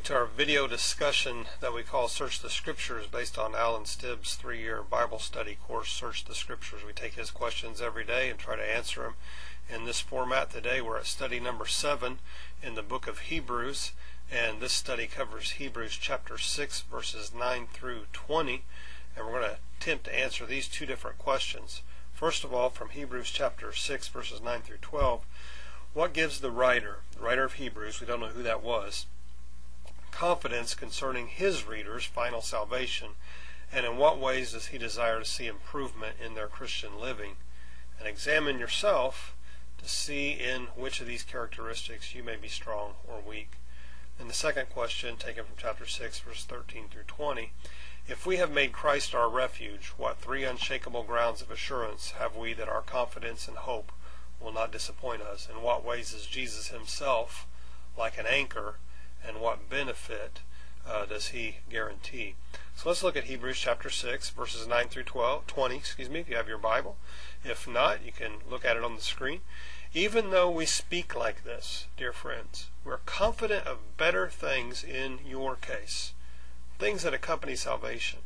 Welcome to our video discussion that we call Search the Scriptures, based on Alan Stibb's 3-year Bible study course, Search the Scriptures. We take his questions every day and try to answer them in this format. Today we're at study number 7 in the book of Hebrews, and this study covers Hebrews chapter 6 verses 9 through 20, and we're going to attempt to answer these two different questions. First of all, from Hebrews chapter 6 verses 9 through 12, what gives the writer of Hebrews, we don't know who that was, confidence concerning his readers' final salvation, and in what ways does he desire to see improvement in their Christian living? And examine yourself to see in which of these characteristics you may be strong or weak. And the second question, taken from chapter 6, verse 13 through 20, if we have made Christ our refuge, what 3 unshakable grounds of assurance have we that our confidence and hope will not disappoint us? In what ways is Jesus himself like an anchor, and what benefit does he guarantee? So let's look at Hebrews chapter 6 verses 9 through 20, if you have your Bible. If not, you can look at it on the screen. Even though we speak like this, dear friends, we're confident of better things in your case, things that accompany salvation.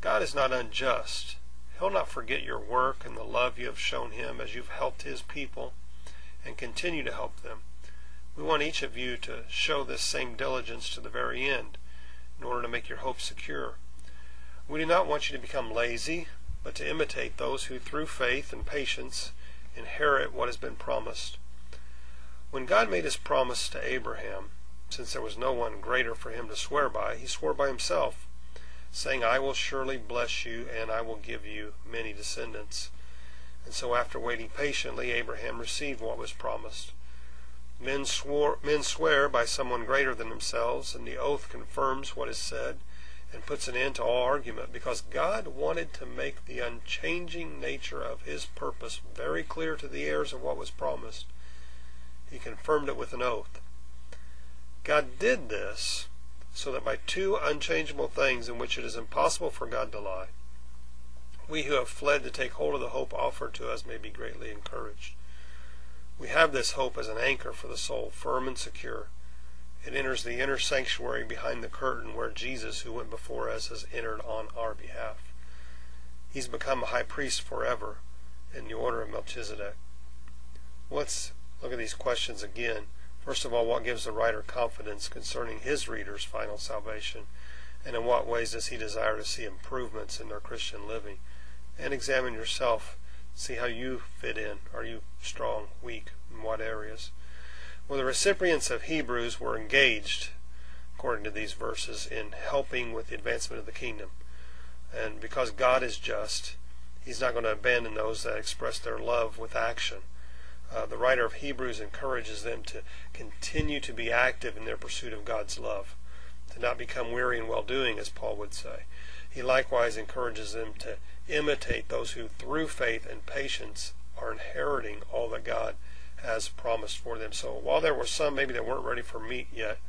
God is not unjust. He'll not forget your work and the love you have shown him as you've helped his people and continue to help them. We want each of you to show this same diligence to the very end in order to make your hope secure. We do not want you to become lazy, but to imitate those who through faith and patience inherit what has been promised. When God made his promise to Abraham, since there was no one greater for him to swear by, he swore by himself, saying, I will surely bless you, and I will give you many descendants. And so after waiting patiently, Abraham received what was promised. Men swear by someone greater than themselves, and the oath confirms what is said and puts an end to all argument, because God wanted to make the unchanging nature of his purpose very clear to the heirs of what was promised. He confirmed it with an oath. God did this so that by 2 unchangeable things in which it is impossible for God to lie, we who have fled to take hold of the hope offered to us may be greatly encouraged. We have this hope as an anchor for the soul, firm and secure. It enters the inner sanctuary behind the curtain where Jesus, who went before us, has entered on our behalf. He's become a high priest forever in the order of Melchizedek. Let's look at these questions again. First of all, what gives the writer confidence concerning his readers' final salvation? And in what ways does he desire to see improvements in their Christian living? And examine yourself. See how you fit in. Are you strong, weak, in what areas? Well, the recipients of Hebrews were engaged, according to these verses, in helping with the advancement of the kingdom. And because God is just, he's not going to abandon those that express their love with action. The writer of Hebrews encourages them to continue to be active in their pursuit of God's love, to not become weary in well-doing, as Paul would say. He likewise encourages them to imitate those who through faith and patience are inheriting all that God has promised for them. So while there were some maybe that weren't ready for meat yet,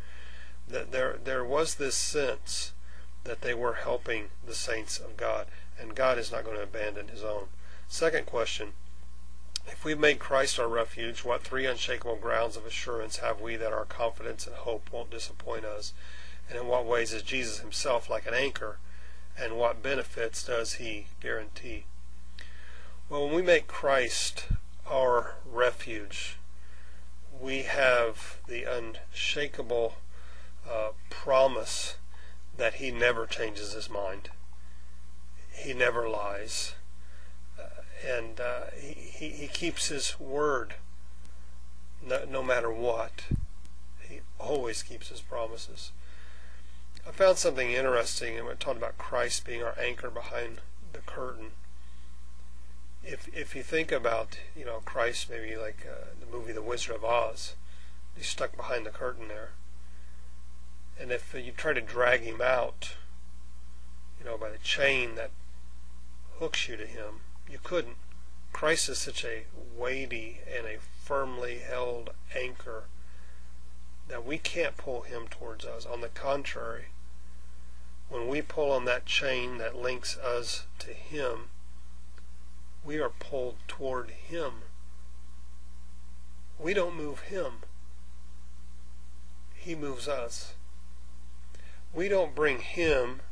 that there was this sense that they were helping the saints of God, and God is not going to abandon his own. Second question, if we've made Christ our refuge, what 3 unshakable grounds of assurance have we that our confidence and hope won't disappoint us? And in what ways is Jesus himself like an anchor, and what benefits does he guarantee? Well, when we make Christ our refuge, we have the unshakable promise that he never changes his mind. He never lies. And he keeps his word no matter what. He always keeps his promises. I found something interesting, and we're talking about Christ being our anchor behind the curtain. If you think about, Christ, maybe like the movie The Wizard of Oz, he's stuck behind the curtain there. And if you try to drag him out, by the chain that hooks you to him, you couldn't. Christ is such a weighty and a firmly held anchor that we can't pull him towards us. On the contrary, when we pull on that chain that links us to him, we are pulled toward him. We don't move him. He moves us. We don't bring him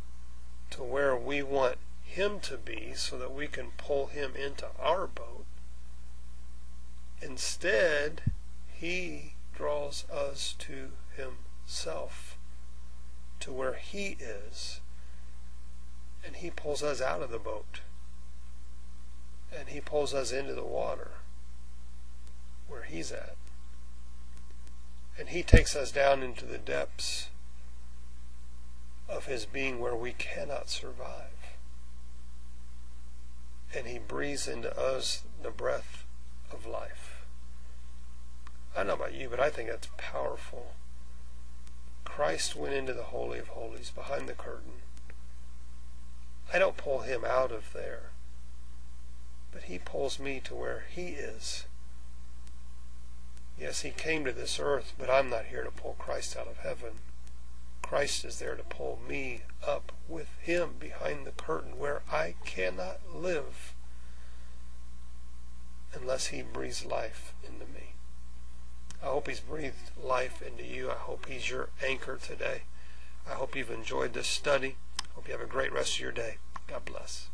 to where we want him to be so that we can pull him into our boat. Instead, he draws us to himself, to where he is, and he pulls us out of the boat, and he pulls us into the water where he's at, and he takes us down into the depths of his being where we cannot survive, and he breathes into us the breath of life. I don't know about you, but I think that's powerful. Christ went into the Holy of Holies, behind the curtain. I don't pull him out of there, but he pulls me to where he is. Yes, he came to this earth, but I'm not here to pull Christ out of heaven. Christ is there to pull me up with him behind the curtain where I cannot live unless he breathes life into me. I hope he's breathed life into you. I hope he's your anchor today. I hope you've enjoyed this study. I hope you have a great rest of your day. God bless.